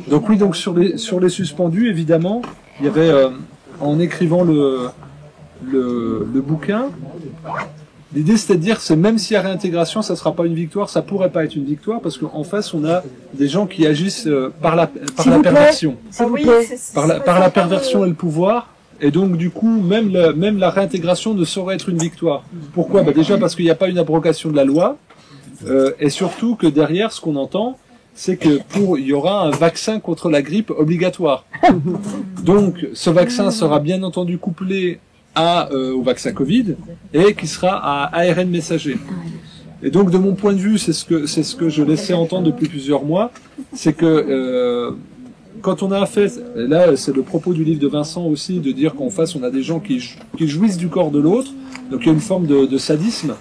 Donc oui, donc sur les suspendus, évidemment, il y avait, en écrivant le bouquin, l'idée c'était de dire que même s'il y a réintégration, ça sera pas une victoire, ça pourrait pas être une victoire, parce qu'en face on a des gens qui agissent par la perversion. Par la perversion et le pouvoir. Et donc du coup, même la réintégration ne saurait être une victoire. Pourquoi? Déjà parce qu'il n'y a pas une abrogation de la loi, et surtout que derrière, ce qu'on entend, c'est que il y aura un vaccin contre la grippe obligatoire. Donc ce vaccin sera bien entendu couplé au vaccin Covid et qui sera à ARN messager. Et donc de mon point de vue, c'est ce que je laissais entendre depuis plusieurs mois, c'est que quand on a fait, là c'est le propos du livre de Vincent aussi, de dire qu'en face on a des gens qui jouissent du corps de l'autre, donc il y a une forme de sadisme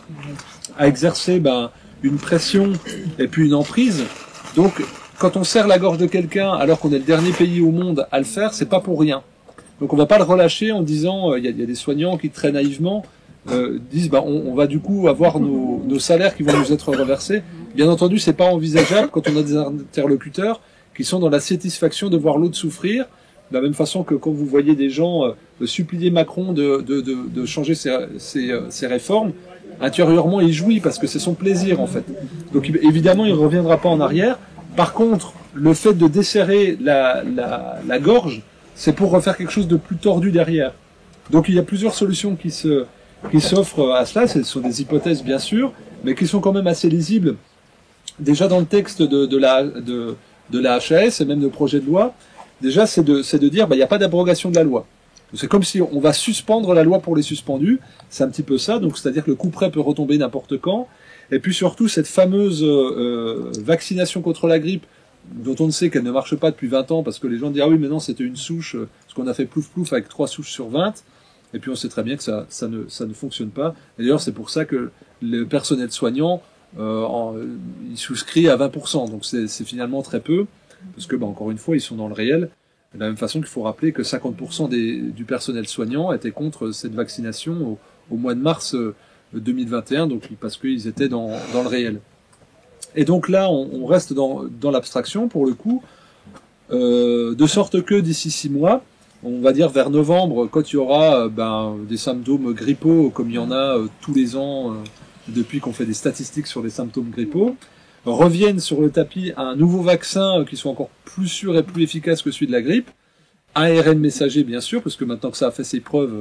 à exercer une pression et puis une emprise. Donc quand on serre la gorge de quelqu'un alors qu'on est le dernier pays au monde à le faire, c'est pas pour rien. Donc on va pas le relâcher en disant, il y a des soignants qui très naïvement disent on va du coup avoir nos salaires qui vont nous être reversés. Bien entendu, c'est pas envisageable quand on a des interlocuteurs qui sont dans la satisfaction de voir l'autre souffrir, de la même façon que quand vous voyez des gens supplier Macron de changer ses réformes, intérieurement il jouit parce que c'est son plaisir en fait. Donc évidemment il ne reviendra pas en arrière. Par contre, le fait de desserrer la gorge, c'est pour refaire quelque chose de plus tordu derrière. Donc il y a plusieurs solutions qui s'offrent à cela, ce sont des hypothèses bien sûr, mais qui sont quand même assez lisibles. Déjà dans le texte de la HAS et même de projet de loi, déjà c'est de dire il n'y a pas d'abrogation de la loi. C'est comme si on va suspendre la loi pour les suspendus, c'est un petit peu ça, donc c'est-à-dire que le couperet peut retomber n'importe quand, et puis surtout cette fameuse vaccination contre la grippe, dont on ne sait qu'elle ne marche pas depuis 20 ans, parce que les gens disent ah oui mais non c'était une souche, parce qu'on a fait plouf plouf avec 3 souches sur 20, et puis on sait très bien que ça ne fonctionne pas, et d'ailleurs c'est pour ça que le personnel soignant il souscrit à 20%, donc c'est finalement très peu, parce que encore une fois ils sont dans le réel. De la même façon qu'il faut rappeler que 50% du personnel soignant était contre cette vaccination au mois de mars 2021, donc parce qu'ils étaient dans le réel. Et donc là, on reste dans l'abstraction pour le coup, de sorte que d'ici 6 mois, on va dire vers novembre, quand il y aura des symptômes grippaux comme il y en a tous les ans depuis qu'on fait des statistiques sur les symptômes grippaux, reviennent sur le tapis un nouveau vaccin qui soit encore plus sûr et plus efficace que celui de la grippe, ARN messager bien sûr, parce que maintenant que ça a fait ses preuves,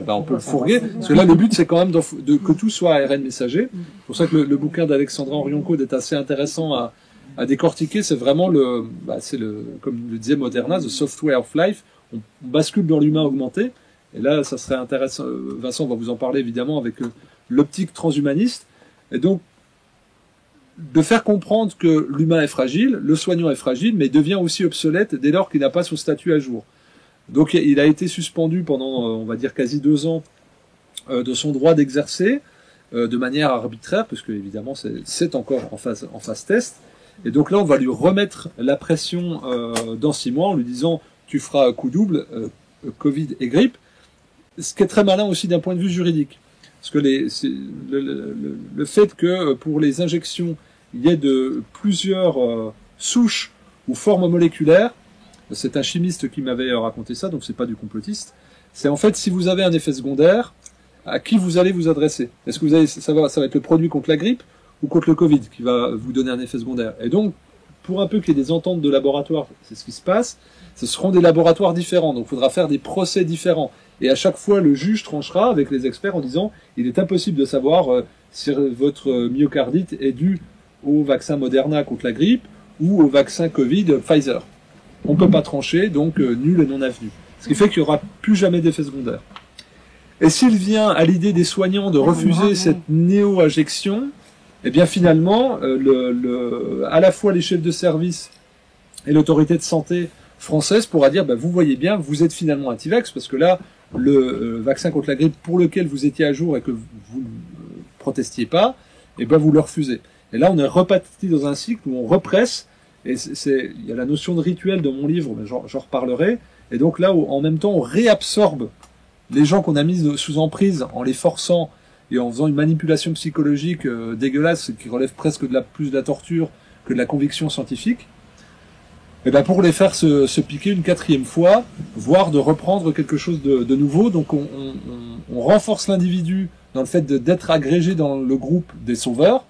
on peut le fourguer, parce que là le but c'est quand même que tout soit ARN messager. C'est pour ça que le bouquin d'Alexandra Orion-Caude est assez intéressant à décortiquer. C'est vraiment comme le disait Moderna, the software of life. On bascule dans l'humain augmenté, et là ça serait intéressant. Vincent va vous en parler évidemment avec l'optique transhumaniste, et donc de faire comprendre que l'humain est fragile, le soignant est fragile, mais devient aussi obsolète dès lors qu'il n'a pas son statut à jour. Donc il a été suspendu pendant, on va dire, quasi 2 ans de son droit d'exercer de manière arbitraire, parce que évidemment c'est encore en phase test. Et donc là, on va lui remettre la pression dans 6 mois en lui disant tu feras coup double, Covid et grippe, ce qui est très malin aussi d'un point de vue juridique. Parce que le fait que pour les injections, il y ait de plusieurs souches ou formes moléculaires, c'est un chimiste qui m'avait raconté ça, donc c'est pas du complotiste, c'est en fait si vous avez un effet secondaire, à qui vous allez vous adresser. Est-ce que ça va être le produit contre la grippe ou contre le Covid qui va vous donner un effet secondaire. Et donc, pour un peu qu'il y ait des ententes de laboratoire, c'est ce qui se passe, ce seront des laboratoires différents, donc il faudra faire des procès différents. Et à chaque fois, le juge tranchera avec les experts en disant il est impossible de savoir si votre myocardite est due au vaccin Moderna contre la grippe ou au vaccin Covid Pfizer. On ne peut pas trancher, donc nul et non avenu. Ce qui fait qu'il n'y aura plus jamais d'effet secondaire. Et s'il vient à l'idée des soignants de refuser cette néo-injection, eh bien finalement, à la fois les chefs de service et l'autorité de santé française pourra dire vous voyez bien, vous êtes finalement anti-vax, parce que là, le vaccin contre la grippe pour lequel vous étiez à jour et que vous ne protestiez pas, vous le refusez. Et là, on est reparti dans un cycle où on represse, et il y a la notion de rituel dans mon livre, mais j'en reparlerai, et donc là, en même temps, on réabsorbe les gens qu'on a mis sous emprise en les forçant et en faisant une manipulation psychologique dégueulasse qui relève presque plus de la torture que de la conviction scientifique. Et ben pour les faire se piquer une 4e fois, voire de reprendre quelque chose de nouveau. Donc on renforce l'individu dans le fait d'être agrégé dans le groupe des sauveurs,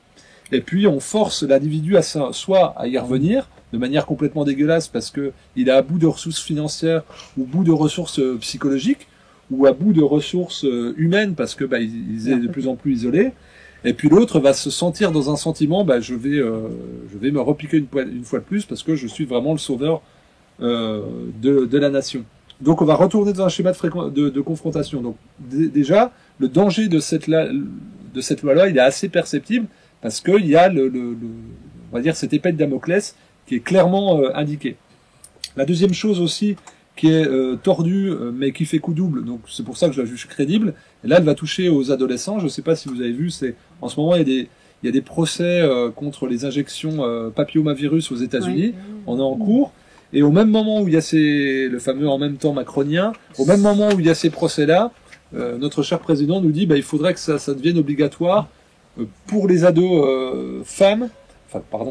et puis on force l'individu à soit à y revenir de manière complètement dégueulasse parce que il est à bout de ressources financières ou bout de ressources psychologiques ou à bout de ressources humaines parce que il est de plus en plus isolé. Et puis l'autre va se sentir dans un sentiment, je vais me repiquer une fois de plus parce que je suis vraiment le sauveur de la nation. Donc on va retourner dans un schéma de confrontation. Donc déjà, le danger de cette loi-là, il est assez perceptible parce qu'il y a on va dire cette épée de Damoclès qui est clairement indiquée. La deuxième chose aussi qui est tordue mais qui fait coup double, donc c'est pour ça que je la juge crédible. Et là, elle va toucher aux adolescents. Je ne sais pas si vous avez vu, en ce moment il y a des procès contre les injections papillomavirus aux États-Unis. On est en cours. Et au même moment où il y a le fameux en même temps macronien, au même moment où il y a ces procès-là, notre cher président nous dit il faudrait que ça devienne obligatoire pour les ados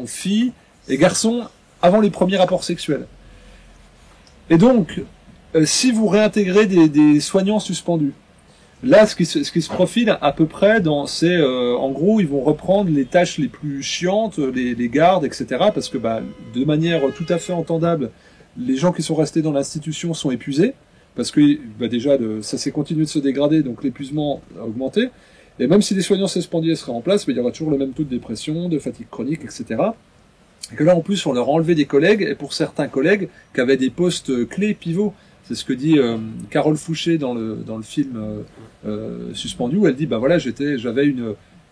filles et garçons avant les premiers rapports sexuels. Et donc, si vous réintégrez des soignants suspendus, là, ce qui se profile à peu près en gros, ils vont reprendre les tâches les plus chiantes, les gardes, etc. Parce que, de manière tout à fait entendable, les gens qui sont restés dans l'institution sont épuisés. Parce que, déjà, ça s'est continué de se dégrader, donc l'épuisement a augmenté. Et même si les soignants suspendus seraient en place, il y aura toujours le même taux de dépression, de fatigue chronique, etc. Et que là, en plus, on leur a enlevé des collègues, et pour certains collègues qui avaient des postes clés pivots. C'est ce que dit Carole Fouché dans le film Suspendu, où elle dit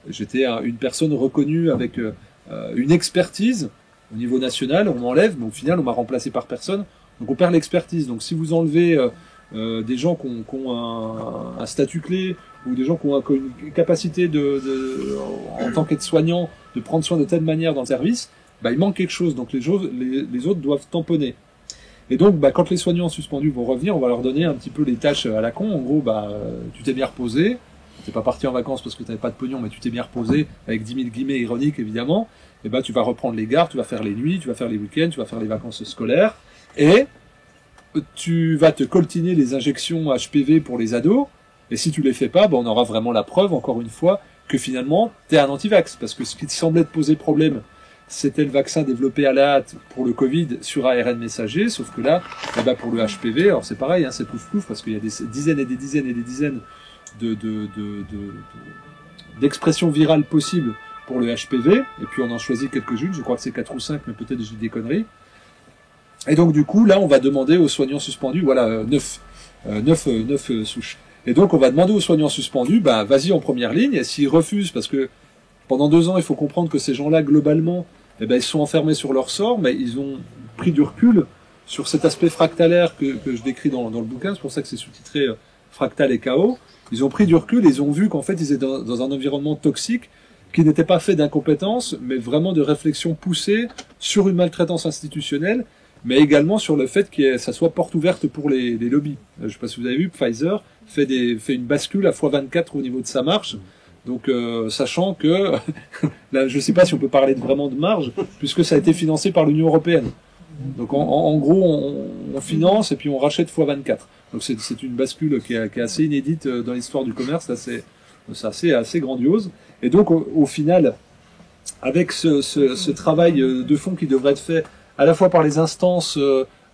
j'étais une personne reconnue avec une expertise au niveau national, on m'enlève, mais au final on m'a remplacé par personne, donc on perd l'expertise. Donc si vous enlevez des gens qui ont un statut clé ou des gens qui ont une capacité en tant qu'aide-soignant de prendre soin de telle manière dans le service, il manque quelque chose, donc les autres doivent tamponner. Et donc, quand les soignants suspendus vont revenir, on va leur donner un petit peu les tâches à la con. En gros, tu t'es bien reposé. T'es pas parti en vacances parce que t'avais pas de pognon, mais tu t'es bien reposé, avec 10 000 guillemets ironiques, évidemment. Et tu vas reprendre les gardes, tu vas faire les nuits, tu vas faire les week-ends, tu vas faire les vacances scolaires. Et tu vas te coltiner les injections HPV pour les ados. Et si tu les fais pas, on aura vraiment la preuve, encore une fois, que finalement, t'es un anti-vax. Parce que ce qui te semblait te poser problème, c'était le vaccin développé à la hâte pour le Covid sur ARN messager, sauf que là, pour le HPV, alors c'est pareil, c'est plouf-plouf, parce qu'il y a des dizaines et des dizaines et des dizaines d'expressions virales possibles pour le HPV, et puis on en choisit quelques-unes, je crois que c'est 4 ou 5, mais peut-être j'ai des conneries. Et donc du coup, là, on va demander aux soignants suspendus, 9 souches. Et donc on va demander aux soignants suspendus, vas-y en première ligne, et s'ils refusent, parce que pendant 2 ans, il faut comprendre que ces gens-là, globalement, ils sont enfermés sur leur sort, mais ils ont pris du recul sur cet aspect fractalaire que je décris dans le bouquin. C'est pour ça que c'est sous-titré Fractal et Chaos. Ils ont pris du recul et ils ont vu qu'en fait, ils étaient dans un environnement toxique qui n'était pas fait d'incompétence, mais vraiment de réflexion poussée sur une maltraitance institutionnelle, mais également sur le fait que ça soit porte ouverte pour les lobbies. Je ne sais pas si vous avez vu, Pfizer fait une bascule à x24 au niveau de sa marge. Donc, sachant que, là, je ne sais pas si on peut parler vraiment de marge, puisque ça a été financé par l'Union européenne. Donc, en gros, on finance et puis on rachète x24. Donc, c'est une bascule qui est assez inédite dans l'histoire du commerce. Là, c'est assez grandiose. Et donc, au final, avec ce travail de fond qui devrait être fait à la fois par les instances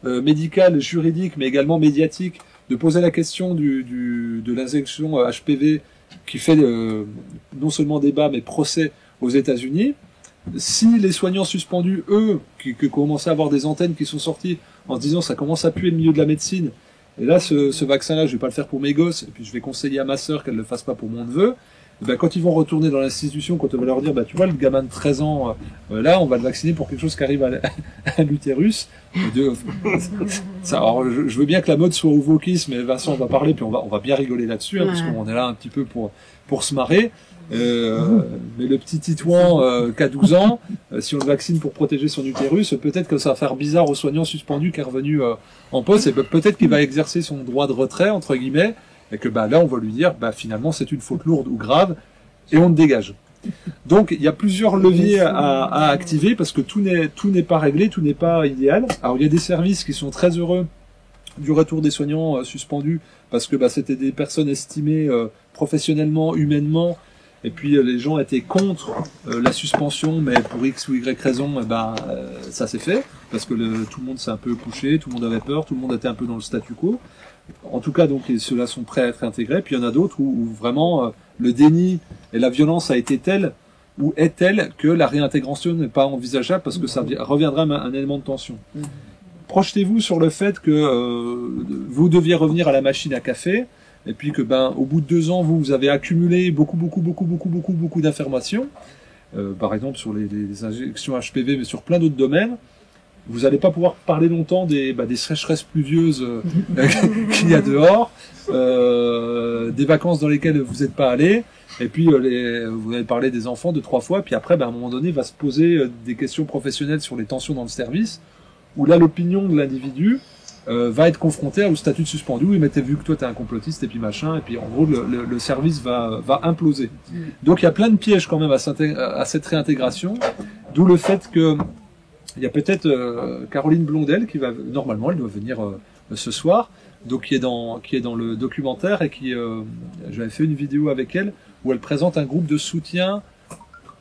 médicales, juridiques, mais également médiatiques, de poser la question de l'injection HPV qui fait non seulement débat, mais procès aux États-Unis. Si les soignants suspendus, eux, qui commençaient à avoir des antennes qui sont sorties en se disant ça commence à puer le milieu de la médecine, et là, ce vaccin-là, je vais pas le faire pour mes gosses, et puis je vais conseiller à ma sœur qu'elle le fasse pas pour mon neveu, quand ils vont retourner dans l'institution, quand on va leur dire, tu vois, le gamin de 13 ans, là, on va le vacciner pour quelque chose qui arrive à l'utérus. Alors, je veux bien que la mode soit au wokisme, mais Vincent va parler, puis on va bien rigoler là-dessus, parce qu'on est là un petit peu pour se marrer. Mais le petit Titouan qui a 12 ans, si on le vaccine pour protéger son utérus, peut-être que ça va faire bizarre aux soignants suspendus qui est revenu en poste, et peut-être qu'il va exercer son droit de retrait, entre guillemets, et que là on va lui dire finalement c'est une faute lourde ou grave et on le dégage. Donc il y a plusieurs leviers à activer parce que tout n'est pas réglé, tout n'est pas idéal. Alors il y a des services qui sont très heureux du retour des soignants suspendus parce que c'était des personnes estimées professionnellement, humainement, et puis les gens étaient contre la suspension, mais pour X ou Y raison, ça s'est fait parce que tout le monde s'est un peu couché, tout le monde avait peur, tout le monde était un peu dans le statu quo. En tout cas, donc ceux-là sont prêts à être intégrés. Puis il y en a d'autres où vraiment le déni et la violence a été telle ou est telle que la réintégration n'est pas envisageable parce que ça reviendra un élément de tension. Projetez-vous sur le fait que vous deviez revenir à la machine à café et puis que au bout de 2 ans vous avez accumulé beaucoup d'informations, par exemple sur les injections HPV, mais sur plein d'autres domaines. Vous n'allez pas pouvoir parler longtemps des sécheresses pluvieuses qu'il y a dehors, des vacances dans lesquelles vous n'êtes pas allé, et puis vous allez parler des enfants 2-3 fois, puis après, à un moment donné, va se poser des questions professionnelles sur les tensions dans le service, où là, l'opinion de l'individu va être confrontée au statut de suspendu, oui, mais t'as vu que toi, t'es un complotiste, et puis machin, et puis en gros, le service va imploser. Donc il y a plein de pièges quand même à cette réintégration, d'où le fait que il y a peut-être Caroline Blondel qui va normalement, elle doit venir ce soir, donc qui est dans le documentaire et qui j'avais fait une vidéo avec elle où elle présente un groupe de soutien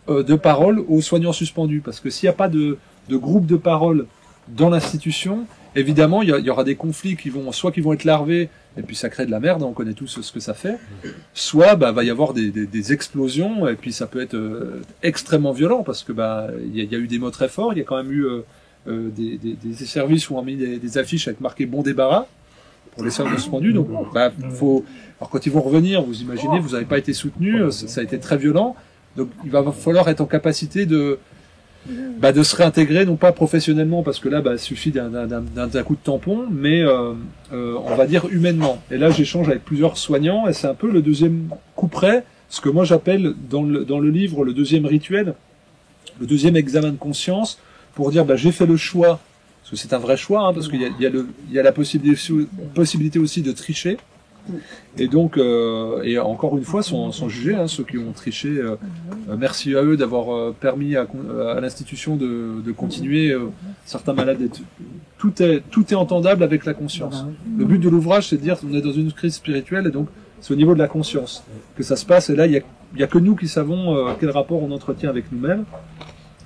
de parole aux soignants suspendus, parce que s'il n'y a pas de groupe de parole dans l'institution, évidemment il y aura des conflits qui vont être larvés et puis ça crée de la merde, on connaît tous ce que ça fait, soit va y avoir des explosions et puis ça peut être extrêmement violent parce que il y a eu des mots très forts, il y a quand même eu des services où on a mis des affiches avec marqué bon débarras pour les soignants suspendus, donc alors quand ils vont revenir, vous imaginez, vous n'avez pas été soutenu, ça a été très violent, donc il va falloir être en capacité de se réintégrer, non pas professionnellement, parce que là, il suffit d'un coup de tampon, mais on va dire humainement. Et là, j'échange avec plusieurs soignants, et c'est un peu le deuxième coup près, ce que moi j'appelle dans le livre le deuxième rituel, le deuxième examen de conscience, pour dire j'ai fait le choix, parce que c'est un vrai choix, parce qu'il y a la possibilité aussi de tricher. Et donc, et encore une fois, sont jugés, ceux qui ont triché. Merci à eux d'avoir permis à l'institution de continuer. Certains malades, tout est entendable avec la conscience. Le but de l'ouvrage, c'est de dire qu'on est dans une crise spirituelle, et donc c'est au niveau de la conscience que ça se passe. Et là, il y a que nous qui savons quel rapport on entretient avec nous-mêmes.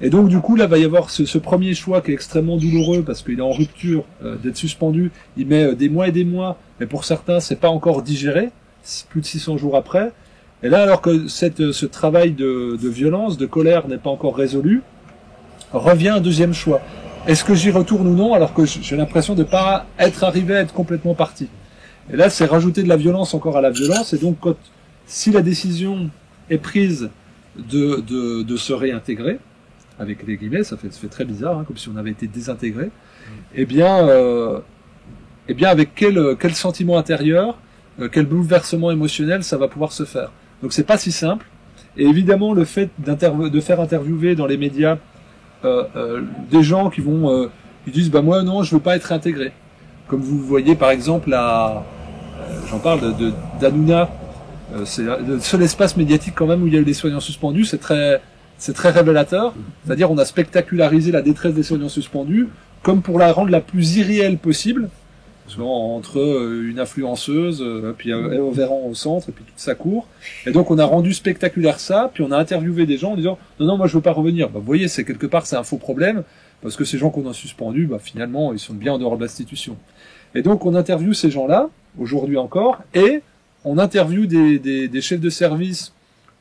Et donc du coup là va y avoir ce premier choix qui est extrêmement douloureux parce qu'il est en rupture d'être suspendu, il met des mois et des mois, mais pour certains c'est pas encore digéré, plus de 600 jours après. Et là alors que ce travail de violence, de colère n'est pas encore résolu, revient un deuxième choix. Est-ce que j'y retourne ou non alors que j'ai l'impression de pas être arrivé à être complètement parti. Et là c'est rajouter de la violence encore à la violence, et donc si la décision est prise de se réintégrer, avec les guillemets, ça fait très bizarre, comme si on avait été désintégré. Eh bien, avec quel sentiment intérieur, quel bouleversement émotionnel ça va pouvoir se faire. Donc c'est pas si simple. Et évidemment, le fait de faire interviewer dans les médias des gens qui disent moi non, je veux pas être intégré. Comme vous voyez par exemple j'en parle d'Hanouna. C'est le seul espace médiatique quand même où il y a eu des soignants suspendus. C'est très révélateur, c'est-à-dire on a spectacularisé la détresse des soignants suspendus comme pour la rendre la plus irréelle possible, entre une influenceuse, puis Eva Véran au centre, et puis toute sa cour. Et donc on a rendu spectaculaire ça, puis on a interviewé des gens en disant « Non, moi je veux pas revenir ». Vous voyez, c'est quelque part c'est un faux problème, parce que ces gens qu'on a suspendus, finalement, ils sont bien en dehors de l'institution. Et donc on interviewe ces gens-là, aujourd'hui encore, et on interviewe des chefs de service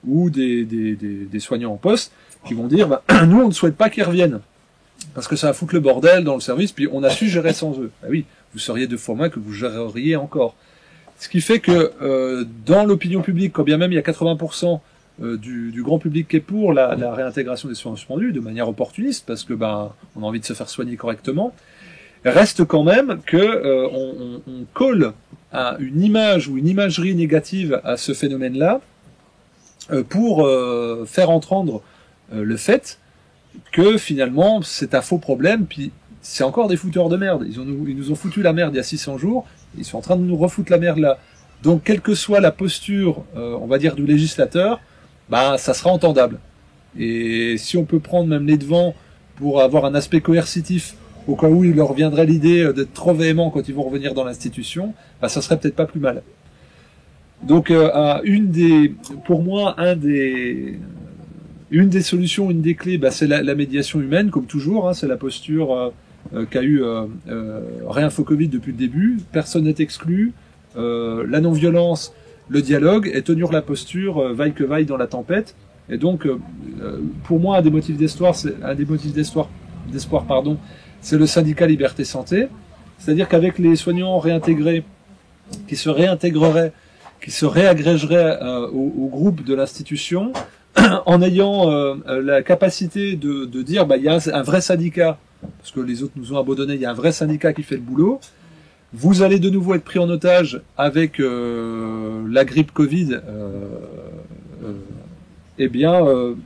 ou des soignants en poste qui vont dire nous on ne souhaite pas qu'ils reviennent parce que ça va foutre le bordel dans le service, puis on a su gérer sans eux. Oui, vous seriez 2 fois moins que vous géreriez encore. Ce qui fait que dans l'opinion publique, quand bien même il y a 80% du grand public qui est pour la réintégration des soignants suspendus de manière opportuniste, parce que on a envie de se faire soigner correctement, reste quand même que on colle à une image ou une imagerie négative à ce phénomène-là, pour faire entendre le fait que finalement c'est un faux problème, puis c'est encore des fouteurs de merde. Ils nous ont foutu la merde il y a 600 jours, ils sont en train de nous refoutre la merde là. Donc quelle que soit la posture, on va dire, du législateur, ça sera entendable. Et si on peut prendre même les devants pour avoir un aspect coercitif, au cas où il leur viendrait l'idée d'être trop véhément quand ils vont revenir dans l'institution, bah, ça serait peut-être pas plus mal. Donc, pour moi, une des solutions, une des clés, bah, c'est la médiation humaine, comme toujours, hein, c'est la posture qu'a eu Réinfo Covid depuis le début. Personne n'est exclu, la non-violence, le dialogue, et tenir la posture, vaille que vaille dans la tempête. Et donc, pour moi, un des motifs d'espoir, c'est le syndicat Liberté Santé. C'est-à-dire qu'avec les soignants réintégrés, qui se réintégreraient, qui se réagrégeraient au groupe de l'institution, en ayant la capacité de dire, bah, il y a un vrai syndicat, parce que les autres nous ont abandonnés, il y a un vrai syndicat qui fait le boulot. Vous allez de nouveau être pris en otage avec la grippe Covid. Eh bien,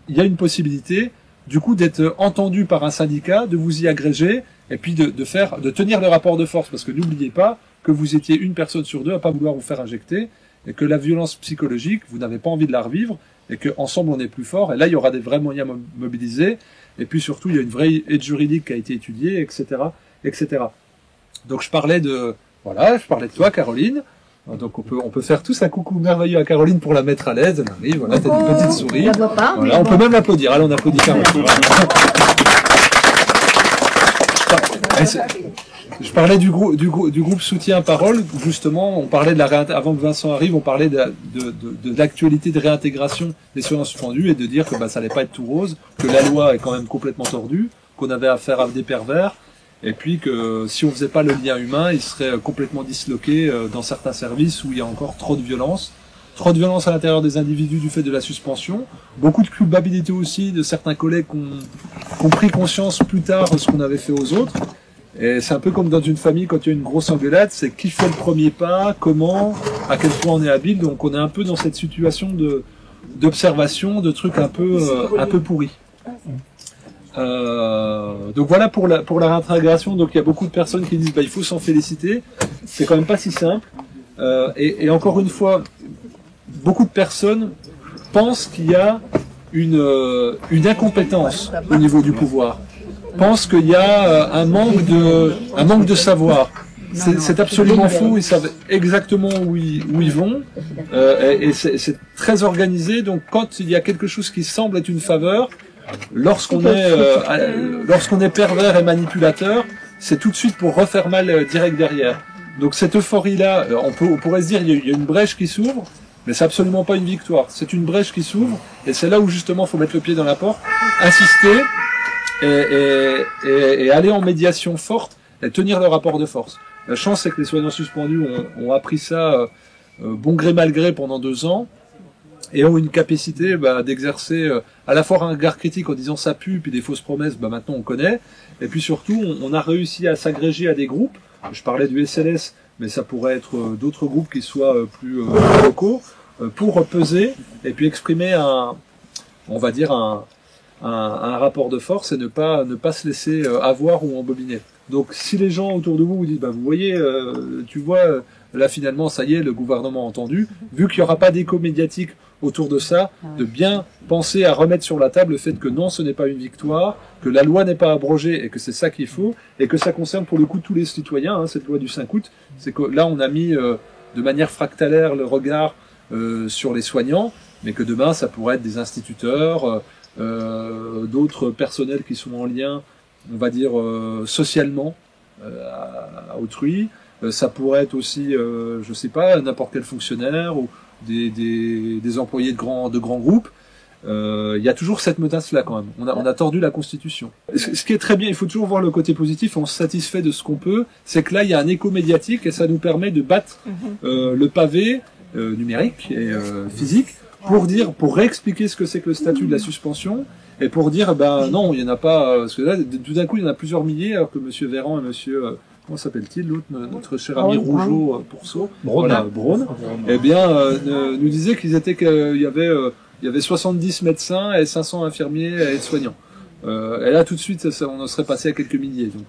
il y a une possibilité, du coup, d'être entendu par un syndicat, de vous y agréger, et puis de tenir le rapport de force, parce que n'oubliez pas que vous étiez une personne sur deux à pas vouloir vous faire injecter, et que la violence psychologique, vous n'avez pas envie de la revivre, et qu'ensemble on est plus fort, et là il y aura des vrais moyens mobilisés, et puis surtout il y a une vraie aide juridique qui a été étudiée, etc., etc. Donc je parlais de toi, Caroline. Donc on peut faire tous un coucou merveilleux à Caroline pour la mettre à l'aise. Elle arrive, voilà, t'as une petite souris. Je la vois pas, voilà, on peut même l'applaudir. Allez, on applaudit Caroline. Je parlais du groupe soutien parole. Justement, on parlait avant que Vincent arrive, on parlait de l'actualité de réintégration des soignants suspendus et de dire que ça allait pas être tout rose, que la loi est quand même complètement tordue, qu'on avait affaire à des pervers. Et puis que si on faisait pas le lien humain, il serait complètement disloqué dans certains services où il y a encore trop de violence à l'intérieur des individus du fait de la suspension, beaucoup de culpabilité aussi de certains collègues qui ont pris conscience plus tard de ce qu'on avait fait aux autres. Et c'est un peu comme dans une famille quand il y a une grosse engueulade, c'est qui fait le premier pas, comment, à quel point on est habile. Donc on est un peu dans cette situation d'observation, de trucs un peu pourris. Donc voilà pour la réintégration. Donc il y a beaucoup de personnes qui disent il faut s'en féliciter. C'est quand même pas si simple. Et encore une fois, beaucoup de personnes pensent qu'il y a une incompétence au niveau du pouvoir. Pensent qu'il y a un manque de savoir. C'est absolument faux. Ils savent exactement où ils vont. Et c'est très organisé. Donc quand il y a quelque chose qui semble être une faveur, lorsqu'on est pervers et manipulateur, c'est tout de suite pour refaire mal direct derrière. Donc cette euphorie-là, on pourrait se dire il y a une brèche qui s'ouvre, mais c'est absolument pas une victoire. C'est une brèche qui s'ouvre, et c'est là où justement faut mettre le pied dans la porte, insister et aller en médiation forte et tenir le rapport de force. La chance, c'est que les soignants suspendus ont appris ça bon gré mal gré pendant 2 ans. Et ont une capacité d'exercer à la fois un regard critique en disant ça pue, puis des fausses promesses, maintenant on connaît. Et puis surtout, on a réussi à s'agréger à des groupes. Je parlais du SLS, mais ça pourrait être d'autres groupes qui soient plus locaux, pour peser et puis exprimer un rapport de force et ne pas se laisser avoir ou embobiner. Donc si les gens autour de vous vous disent vous voyez, tu vois, là finalement ça y est, le gouvernement a entendu, vu qu'il n'y aura pas d'écho médiatique autour de ça, de bien penser à remettre sur la table le fait que non, ce n'est pas une victoire, que la loi n'est pas abrogée et que c'est ça qu'il faut, et que ça concerne pour le coup tous les citoyens, cette loi du 5 août, c'est que là on a mis de manière fractalaire le regard sur les soignants, mais que demain ça pourrait être des instituteurs, d'autres personnels qui sont en lien, on va dire socialement à autrui, ça pourrait être aussi, je sais pas, n'importe quel fonctionnaire ou des employés de grands groupes. Il y a toujours cette menace-là quand même. On a tordu la Constitution. Ce qui est très bien, il faut toujours voir le côté positif, on se satisfait de ce qu'on peut, c'est que là il y a un écho médiatique et ça nous permet de battre le pavé numérique et physique pour réexpliquer ce que c'est que le statut de la suspension et pour dire non, il y en a pas, parce que là tout d'un coup il y en a plusieurs milliers alors que monsieur Véran et monsieur comment s'appelle-t-il l'autre, notre cher ami Rougeau Pourceau, Braun, eh bien nous disait qu'il y avait 70 médecins et 500 infirmiers et aides-soignants. Et là tout de suite on en serait passé à quelques milliers, donc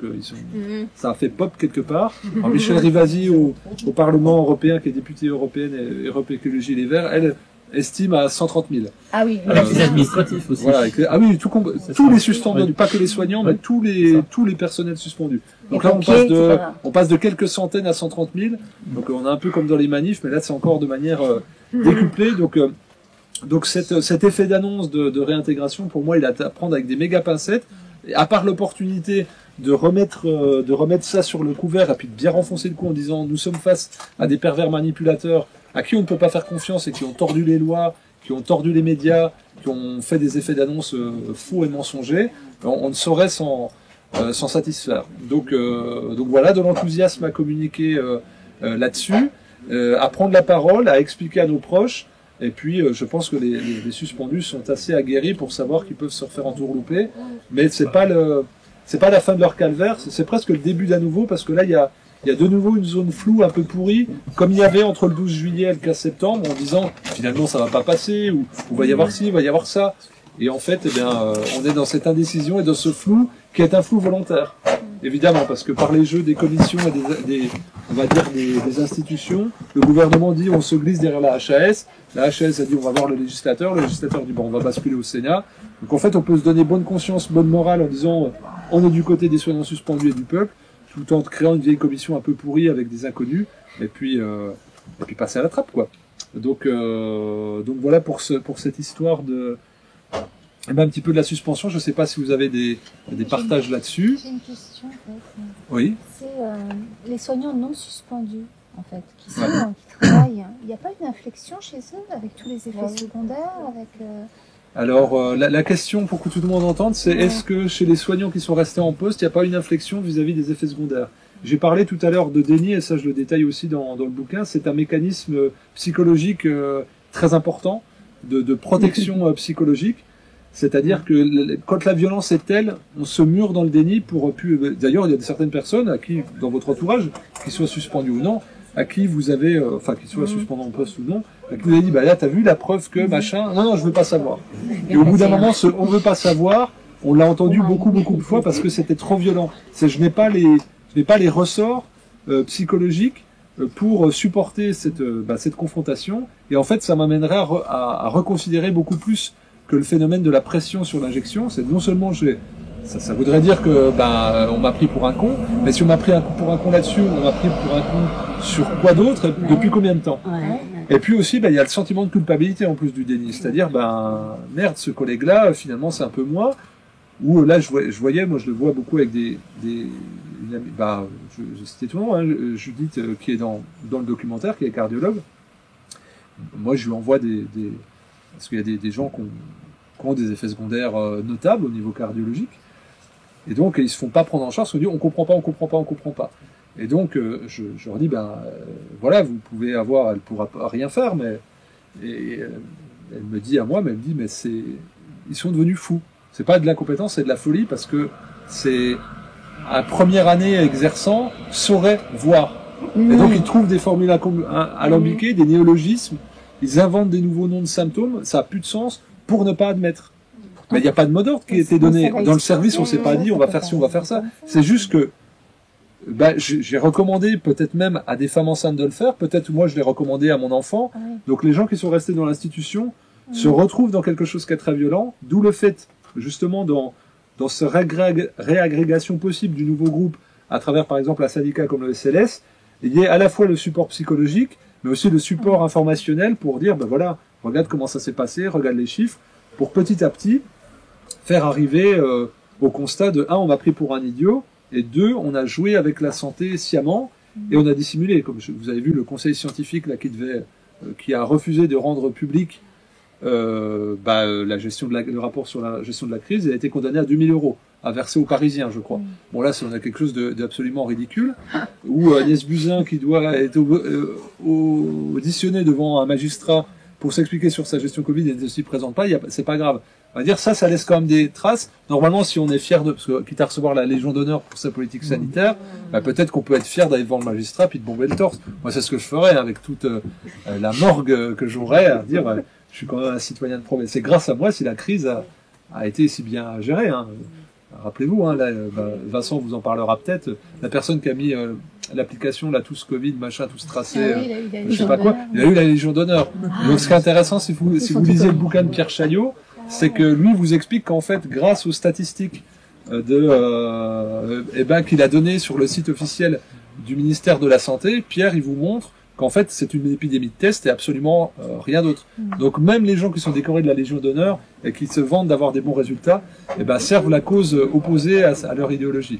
ça a fait pop quelque part. Alors, Michel Rivasi au Parlement européen, qui est députée européenne et Europe Écologie Les Verts, estime à 130 000. Ah oui. Avec les administratifs aussi. Voilà, ah oui, tous les suspendus, pas que les soignants, mais tous les personnels suspendus. Donc là, on passe de quelques centaines à 130 000. Donc on est un peu comme dans les manifs, mais là c'est encore de manière décuplée. Donc cet effet d'annonce de réintégration, pour moi, il est à prendre avec des méga pincettes. Et à part l'opportunité de remettre ça sur le couvert et puis de bien renfoncer le coup en disant nous sommes face à des pervers manipulateurs à qui on ne peut pas faire confiance et qui ont tordu les lois, qui ont tordu les médias, qui ont fait des effets d'annonce faux et mensongers, on ne saurait s'en satisfaire. Donc voilà, de l'enthousiasme à communiquer là-dessus, à prendre la parole, à expliquer à nos proches. Et puis, je pense que les suspendus sont assez aguerris pour savoir qu'ils peuvent se refaire entourlouper. Mais c'est pas la fin de leur calvaire, c'est presque le début d'un nouveau, parce que là, il y a de nouveau une zone floue un peu pourrie, comme il y avait entre le 12 juillet et le 15 septembre, en disant finalement ça va pas passer, ou il va y avoir ci, il va y avoir ça. Et en fait, on est dans cette indécision et dans ce flou qui est un flou volontaire. Évidemment, parce que par les jeux des commissions et on va dire des institutions, le gouvernement dit on se glisse derrière la HAS, la HAS a dit on va voir le législateur dit bon on va basculer au Sénat. Donc en fait on peut se donner bonne conscience, bonne morale en disant on est du côté des soignants suspendus et du peuple, tout en créant une vieille commission un peu pourrie avec des inconnus, et puis passer à la trappe quoi. Donc voilà pour cette histoire de un petit peu de la suspension. Je ne sais pas si vous avez des partages là-dessus. J'ai une question, en fait. Oui. C'est les soignants non suspendus, en fait, qui travaillent. Il n'y a pas une inflexion chez eux avec tous les effets secondaires, avec. Alors, la question pour que tout le monde entende, c'est est-ce que chez les soignants qui sont restés en poste, il n'y a pas une inflexion vis-à-vis des effets secondaires? J'ai parlé tout à l'heure de déni, et ça je le détaille aussi dans le bouquin. C'est un mécanisme psychologique très important, de protection psychologique. C'est-à-dire que quand la violence est telle, on se mure dans le déni pour plus. D'ailleurs, il y a certaines personnes à qui, dans votre entourage, qu'ils soient suspendus ou non, à qui vous avez, qu'ils soient suspendus en poste ou non, à qui vous avez dit, bah là, t'as vu la preuve que machin. Non, je veux pas savoir. Et au bout d'un moment, on veut pas savoir. On l'a entendu beaucoup de fois parce que c'était trop violent. Je n'ai pas les ressorts psychologiques pour supporter cette confrontation. Et en fait, ça m'amènerait à reconsidérer beaucoup plus que le phénomène de la pression sur l'injection. C'est non seulement ça voudrait dire que on m'a pris pour un con, mais si on m'a pris pour un con là-dessus, on m'a pris pour un con sur quoi d'autre et depuis combien de temps? Et puis aussi, il y a le sentiment de culpabilité en plus du déni. C'est-à-dire, merde, ce collègue-là, finalement, c'est un peu moi. Ou là, je voyais, moi je le vois beaucoup avec je citais tout le nom, Judith, qui est dans le documentaire, qui est cardiologue. Moi, je lui envoie parce qu'il y a des gens qui ont des effets secondaires notables au niveau cardiologique. Et donc, ils se font pas prendre en charge, parce qu'on dit, on comprend pas. Et donc, je leur dis, voilà, vous pouvez elle pourra rien faire, mais, elle me dit à moi, mais ils sont devenus fous. C'est pas de l'incompétence, c'est de la folie, parce que c'est, à première année exerçant, saurait voir. Et donc, ils trouvent des formules alambiquées, des néologismes, ils inventent des nouveaux noms de symptômes, ça a plus de sens pour ne pas admettre. Mais il n'y a pas de mot d'ordre qui a été donné. Dans le service, on s'est pas dit on va faire ci, on va faire ça. C'est juste que j'ai recommandé peut-être même à des femmes enceintes de le faire, peut-être moi je l'ai recommandé à mon enfant. Donc les gens qui sont restés dans l'institution se retrouvent dans quelque chose qui est très violent, d'où le fait justement dans cette réagrégation possible du nouveau groupe à travers par exemple un syndicat comme le SLS, il y a à la fois le support psychologique, mais aussi le support informationnel pour dire, voilà, regarde comment ça s'est passé, regarde les chiffres, pour petit à petit faire arriver au constat de 1, on m'a pris pour un idiot, et 2, on a joué avec la santé sciemment, et on a dissimulé. Comme vous avez vu, le conseil scientifique là, qui a refusé de rendre public le rapport sur la gestion de la crise, il a été condamné à 2 000 € à verser aux Parisiens, je crois. Bon là, on a quelque chose d'absolument ridicule, où Agnès Buzyn, qui doit être auditionné devant un magistrat pour s'expliquer sur sa gestion Covid, et ne s'y présente pas, c'est pas grave. On va dire ça laisse quand même des traces. Normalement, si on est fier parce que quitte à recevoir la Légion d'honneur pour sa politique sanitaire, peut-être qu'on peut être fier d'aller devant le magistrat puis de bomber le torse. Moi, c'est ce que je ferais avec toute la morgue que j'aurais à dire. Je suis quand même un citoyen de progrès. C'est grâce à moi si la crise a été si bien gérée. Rappelez-vous, Vincent vous en parlera peut-être. La personne qui a mis l'application là, tous Covid, machin, tous tracés, Ah oui, il a eu la je sais Légion pas quoi. d'honneur. Il a eu la Légion d'honneur. Donc ce qui est intéressant, si vous lisez le bouquin de Pierre Chaillot, c'est que lui vous explique qu'en fait, grâce aux statistiques qu'il a donné sur le site officiel du ministère de la Santé, Pierre, il vous montre qu'en fait, c'est une épidémie de test et absolument rien d'autre. Donc même les gens qui sont décorés de la Légion d'honneur et qui se vantent d'avoir des bons résultats, servent la cause opposée à leur idéologie.